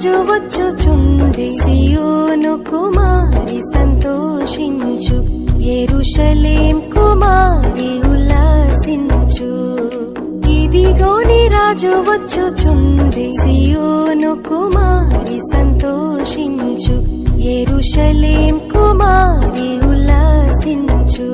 రాజు వచ్చుచుండి సియోను కుమారి సంతోషించు యెరూషలేం కుమారి ఉల్లాసించు ఇదిగో నీ రాజు వచ్చుచుండి సియోను కుమారి సంతోషించు యెరూషలేం కుమారి ఉల్లాసించు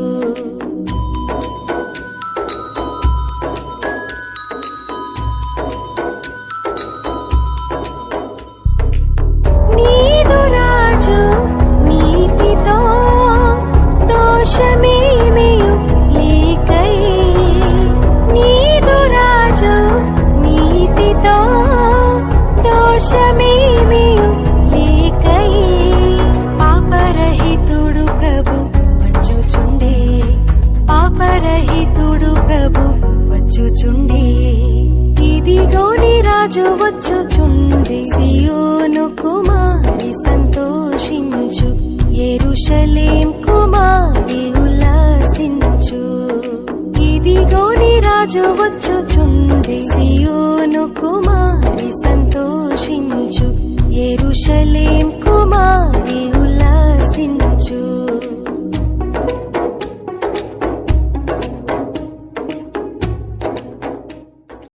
నీదు రాజు నీతితో దోషమేమియు లేకై నీదు రాజు నీతితో దోషమేమియు లేకై పాపరహితుడు ప్రభు వచ్చుచుండే పాపరహితుడు ప్రభు వచ్చుచుండే ఇదిగో నీ రాజు వచ్చుచుండే సియోను కుమారి సంతోషించు యెరూషలేం కుమారి ఉల్లాసించు ఇదిగో నీ రాజు వచ్చుచుండే సియోను కుమారి సంతోషించు యెరూషలేం కుమారి ఉల్లాసించు